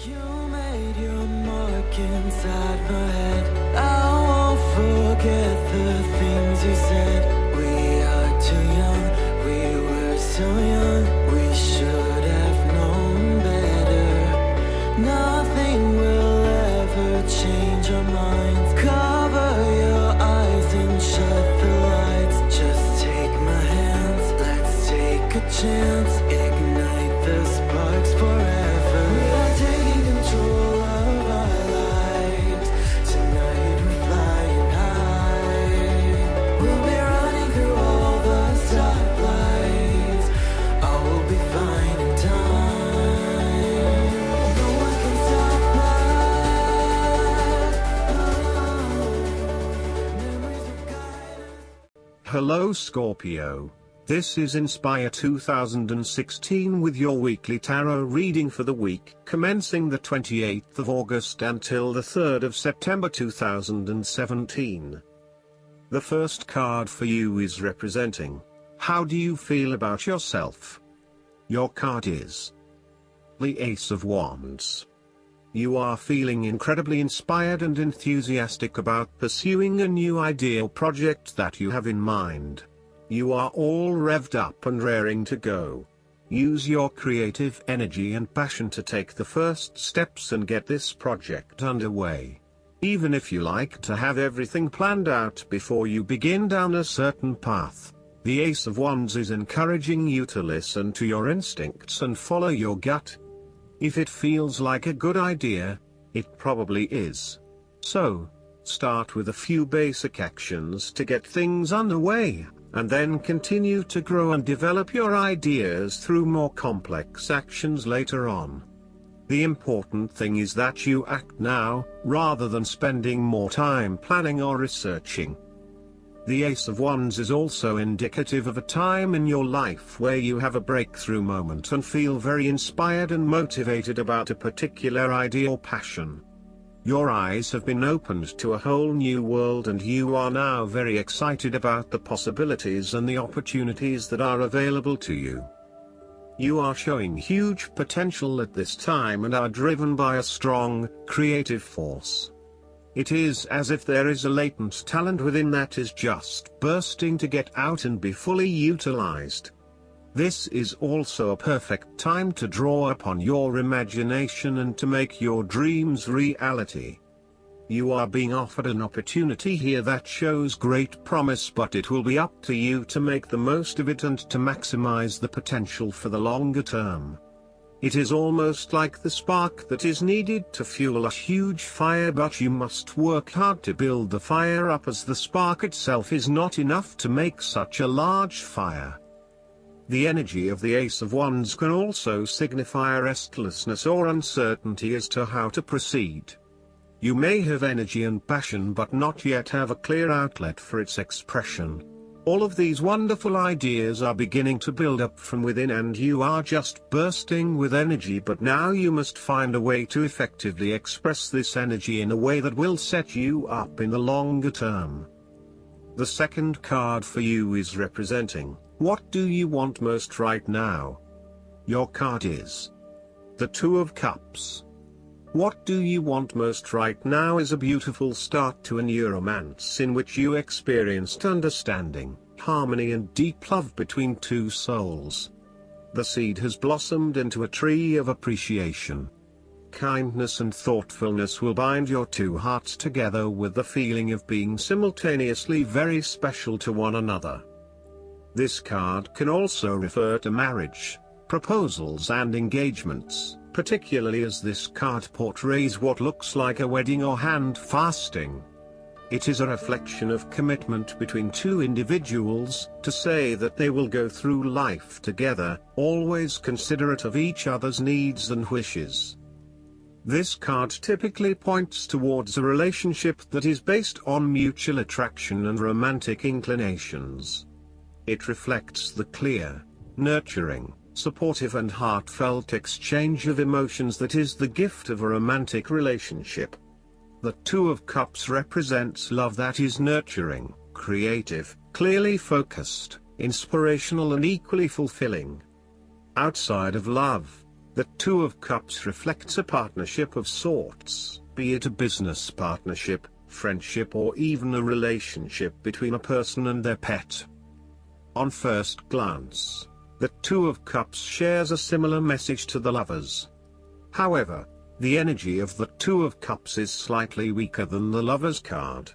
You made your mark inside my head. I won't forget the things you said. We are too young, we were so young. We should have known better. Nothing will ever change our minds. Cover your eyes and shut the lights. Just take my hands, let's take a chance. Ignite the sparks forever. We are taking control of our lives. Tonight we're flying high. We'll be running through all the stoplights. All will be fine in time. No one can stop us. Memories will guide us. Hello Scorpio. This is Inspire 2016 with your weekly tarot reading for the week commencing the 28th of August until the 3rd of September 2017. The first card for you is representing, how do you feel about yourself? Your card is the Ace of Wands. You are feeling incredibly inspired and enthusiastic about pursuing a new idea or project that you have in mind. You are all revved up and raring to go. Use your creative energy and passion to take the first steps and get this project underway. Even if you like to have everything planned out before you begin down a certain path, the Ace of Wands is encouraging you to listen to your instincts and follow your gut. If it feels like a good idea, it probably is. So, start with a few basic actions to get things underway, and then continue to grow and develop your ideas through more complex actions later on. The important thing is that you act now, rather than spending more time planning or researching. The Ace of Wands is also indicative of a time in your life where you have a breakthrough moment and feel very inspired and motivated about a particular idea or passion. Your eyes have been opened to a whole new world and you are now very excited about the possibilities and the opportunities that are available to you. You are showing huge potential at this time and are driven by a strong, creative force. It is as if there is a latent talent within that is just bursting to get out and be fully utilized. This is also a perfect time to draw upon your imagination and to make your dreams reality. You are being offered an opportunity here that shows great promise, but it will be up to you to make the most of it and to maximize the potential for the longer term. It is almost like the spark that is needed to fuel a huge fire, but you must work hard to build the fire up, as the spark itself is not enough to make such a large fire. The energy of the Ace of Wands can also signify restlessness or uncertainty as to how to proceed. You may have energy and passion but not yet have a clear outlet for its expression. All of these wonderful ideas are beginning to build up from within and you are just bursting with energy, but now you must find a way to effectively express this energy in a way that will set you up in the longer term. The second card for you is representing, what do you want most right now? Your card is the Two of Cups. What do you want most right now is a beautiful start to a new romance in which you experienced understanding, harmony and deep love between two souls. The seed has blossomed into a tree of appreciation. Kindness and thoughtfulness will bind your two hearts together with the feeling of being simultaneously very special to one another. This card can also refer to marriage, proposals and engagements, particularly as this card portrays what looks like a wedding or hand fasting. It is a reflection of commitment between two individuals, to say that they will go through life together, always considerate of each other's needs and wishes. This card typically points towards a relationship that is based on mutual attraction and romantic inclinations. It reflects the clear, nurturing, supportive and heartfelt exchange of emotions that is the gift of a romantic relationship. The Two of Cups represents love that is nurturing, creative, clearly focused, inspirational and equally fulfilling. Outside of love, The Two of Cups reflects a partnership of sorts, be it a business partnership, friendship, or even a relationship between a person and their pet. On first glance, the Two of Cups shares a similar message to the Lovers. However, the energy of the Two of Cups is slightly weaker than the Lovers card.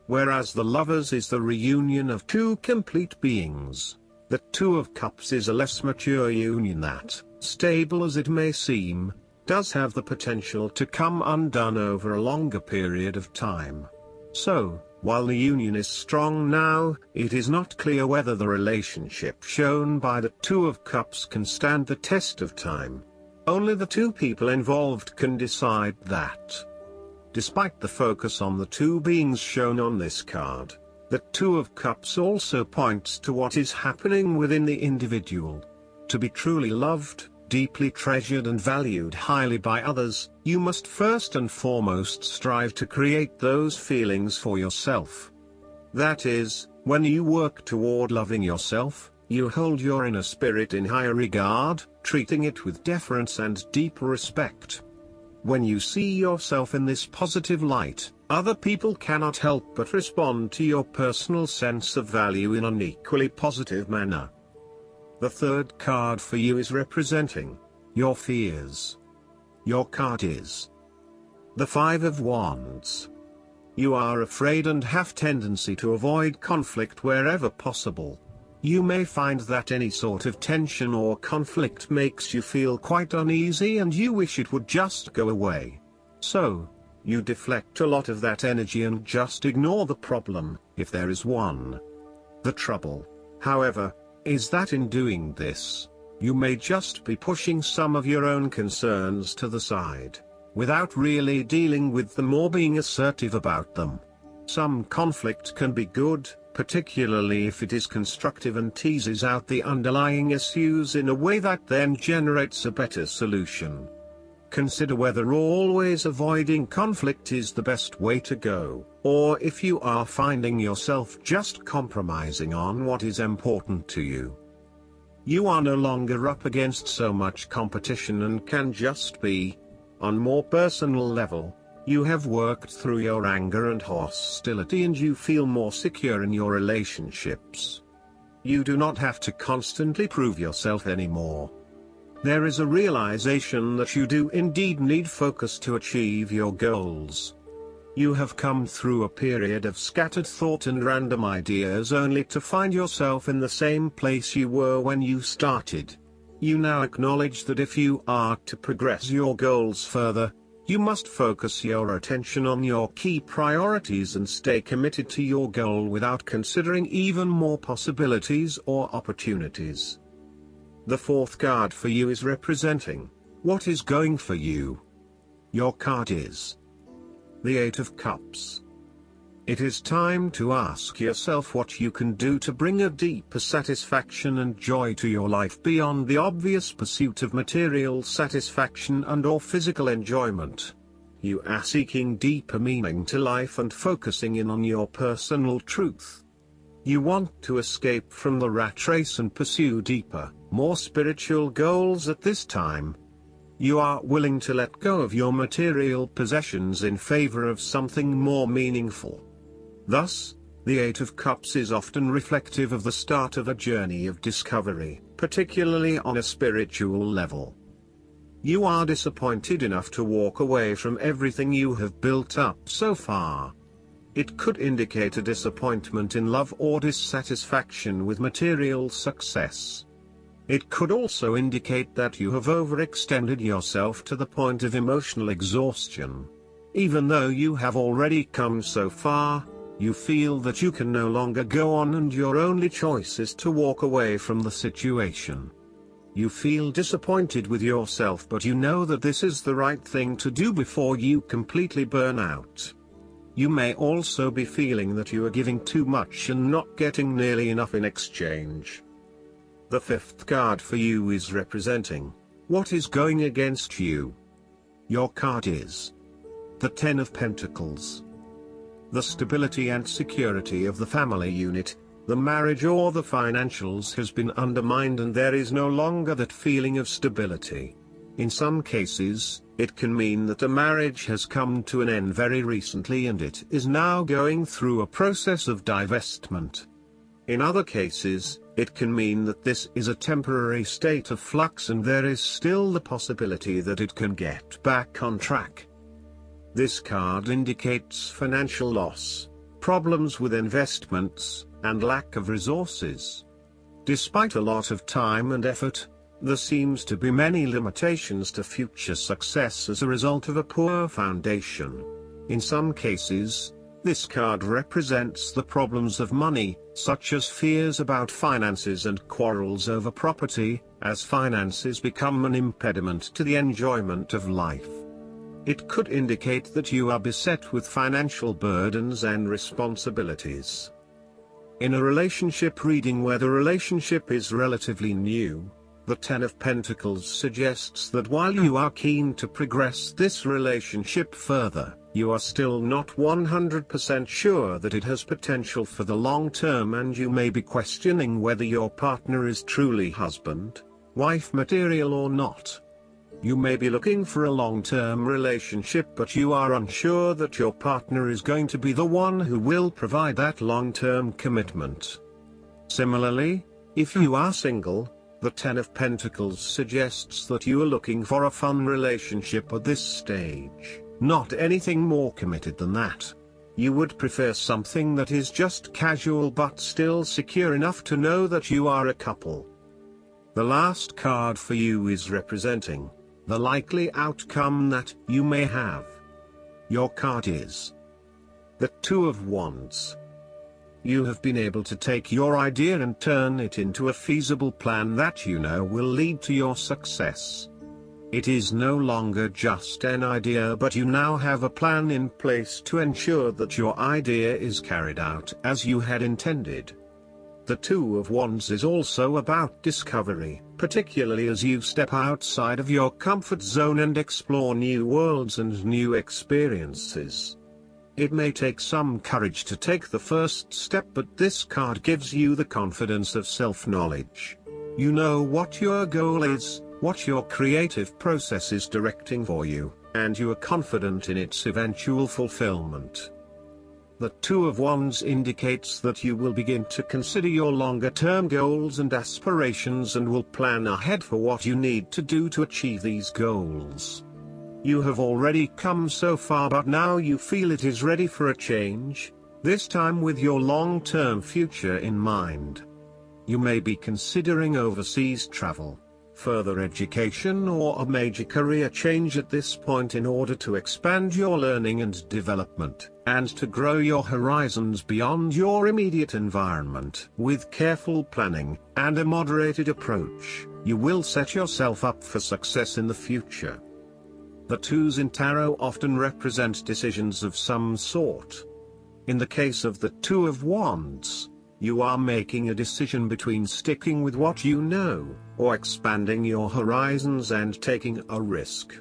Whereas the Lovers is the reunion of two complete beings, the Two of Cups is a less mature union that, stable as it may seem, does have the potential to come undone over a longer period of time. So, while the union is strong now, it is not clear whether the relationship shown by the Two of Cups can stand the test of time. Only the two people involved can decide that. Despite the focus on the two beings shown on this card, the Two of Cups also points to what is happening within the individual. To be truly loved, deeply treasured and valued highly by others, you must first and foremost strive to create those feelings for yourself. That is, when you work toward loving yourself, you hold your inner spirit in higher regard, treating it with deference and deep respect. When you see yourself in this positive light, other people cannot help but respond to your personal sense of value in an equally positive manner. The third card for you is representing your fears. Your card is the Five of Wands. You are afraid and have tendency to avoid conflict wherever possible. You may find that any sort of tension or conflict makes you feel quite uneasy and you wish it would just go away. So, you deflect a lot of that energy and just ignore the problem, if there is one. The trouble, however, is that in doing this, you may just be pushing some of your own concerns to the side, without really dealing with them or being assertive about them. Some conflict can be good, particularly if it is constructive and teases out the underlying issues in a way that then generates a better solution. Consider whether always avoiding conflict is the best way to go, or if you are finding yourself just compromising on what is important to you. You are no longer up against so much competition and can just be. On more personal level, you have worked through your anger and hostility and you feel more secure in your relationships. You do not have to constantly prove yourself anymore. There is a realization that you do indeed need focus to achieve your goals. You have come through a period of scattered thought and random ideas only to find yourself in the same place you were when you started. You now acknowledge that if you are to progress your goals further, you must focus your attention on your key priorities and stay committed to your goal without considering even more possibilities or opportunities. The fourth card for you is representing what is going for you. Your card is the Eight of Cups. It is time to ask yourself what you can do to bring a deeper satisfaction and joy to your life beyond the obvious pursuit of material satisfaction and/or physical enjoyment. You are seeking deeper meaning to life and focusing in on your personal truth. You want to escape from the rat race and pursue deeper, more spiritual goals at this time. You are willing to let go of your material possessions in favor of something more meaningful. Thus, the Eight of Cups is often reflective of the start of a journey of discovery, particularly on a spiritual level. You are disappointed enough to walk away from everything you have built up so far. It could indicate a disappointment in love or dissatisfaction with material success. It could also indicate that you have overextended yourself to the point of emotional exhaustion. Even though you have already come so far, you feel that you can no longer go on and your only choice is to walk away from the situation. You feel disappointed with yourself, but you know that this is the right thing to do before you completely burn out. You may also be feeling that you are giving too much and not getting nearly enough in exchange. The fifth card for you is representing what is going against you. Your card is the Ten of Pentacles. The stability and security of the family unit, the marriage or the financials has been undermined and there is no longer that feeling of stability. In some cases, it can mean that a marriage has come to an end very recently and it is now going through a process of divestment. In other cases, it can mean that this is a temporary state of flux and there is still the possibility that it can get back on track. This card indicates financial loss, problems with investments, and lack of resources. Despite a lot of time and effort, there seems to be many limitations to future success as a result of a poor foundation. In some cases, this card represents the problems of money, such as fears about finances and quarrels over property, as finances become an impediment to the enjoyment of life. It could indicate that you are beset with financial burdens and responsibilities. In a relationship reading where the relationship is relatively new, the Ten of Pentacles suggests that while you are keen to progress this relationship further, you are still not 100% sure that it has potential for the long term, and you may be questioning whether your partner is truly husband, wife material or not. You may be looking for a long-term relationship, but you are unsure that your partner is going to be the one who will provide that long-term commitment. Similarly, if you are single, the Ten of Pentacles suggests that you are looking for a fun relationship at this stage, not anything more committed than that. You would prefer something that is just casual but still secure enough to know that you are a couple. The last card for you is representing the likely outcome that you may have. Your card is the Two of Wands. You have been able to take your idea and turn it into a feasible plan that you know will lead to your success. It is no longer just an idea, but you now have a plan in place to ensure that your idea is carried out as you had intended. The Two of Wands is also about discovery, particularly as you step outside of your comfort zone and explore new worlds and new experiences. It may take some courage to take the first step, but this card gives you the confidence of self-knowledge. You know what your goal is, what your creative process is directing for you, and you are confident in its eventual fulfillment. The Two of Wands indicates that you will begin to consider your longer-term goals and aspirations and will plan ahead for what you need to do to achieve these goals. You have already come so far, but now you feel it is ready for a change, this time with your long-term future in mind. You may be considering overseas travel, further education, or a major career change at this point in order to expand your learning and development, and to grow your horizons beyond your immediate environment. With careful planning and a moderated approach, you will set yourself up for success in the future. The twos in tarot often represent decisions of some sort. In the case of the Two of Wands, you are making a decision between sticking with what you know, or expanding your horizons and taking a risk.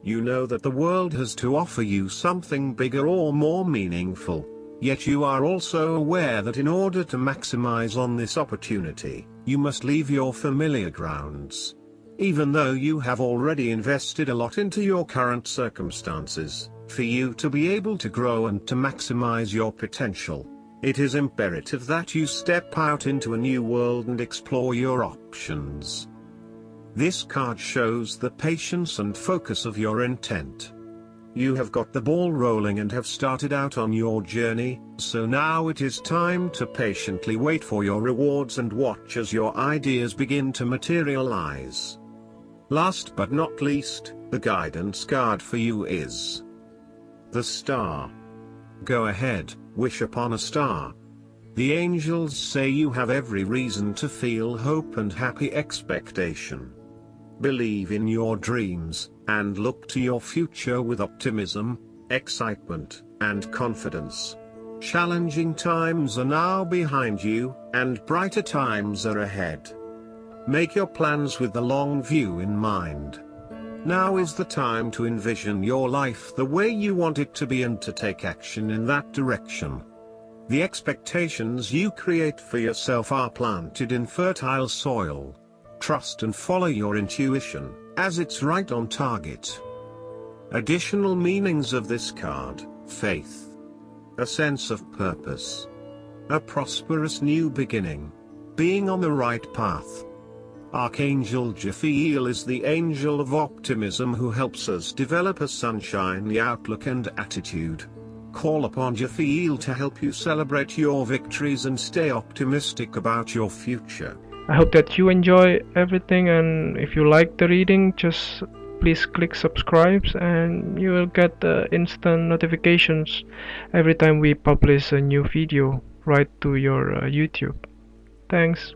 You know that the world has to offer you something bigger or more meaningful, yet you are also aware that in order to maximize on this opportunity, you must leave your familiar grounds. Even though you have already invested a lot into your current circumstances, for you to be able to grow and to maximize your potential, it is imperative that you step out into a new world and explore your options. This card shows the patience and focus of your intent. You have got the ball rolling and have started out on your journey, so now it is time to patiently wait for your rewards and watch as your ideas begin to materialize. Last but not least, the guidance card for you is the Star. Go ahead, wish upon a star. The angels say you have every reason to feel hope and happy expectation. Believe in your dreams, and look to your future with optimism, excitement, and confidence. Challenging times are now behind you, and brighter times are ahead. Make your plans with the long view in mind. Now is the time to envision your life the way you want it to be and to take action in that direction. The expectations you create for yourself are planted in fertile soil. Trust and follow your intuition, as it's right on target. Additional meanings of this card: faith, a sense of purpose, a prosperous new beginning, being on the right path. Archangel Jophiel is the angel of optimism who helps us develop a sunshiny outlook and attitude. Call upon Jophiel to help you celebrate your victories and stay optimistic about your future. I hope that you enjoy everything, and if you like the reading, just please click subscribe and you will get instant notifications every time we publish a new video right to your YouTube. Thanks.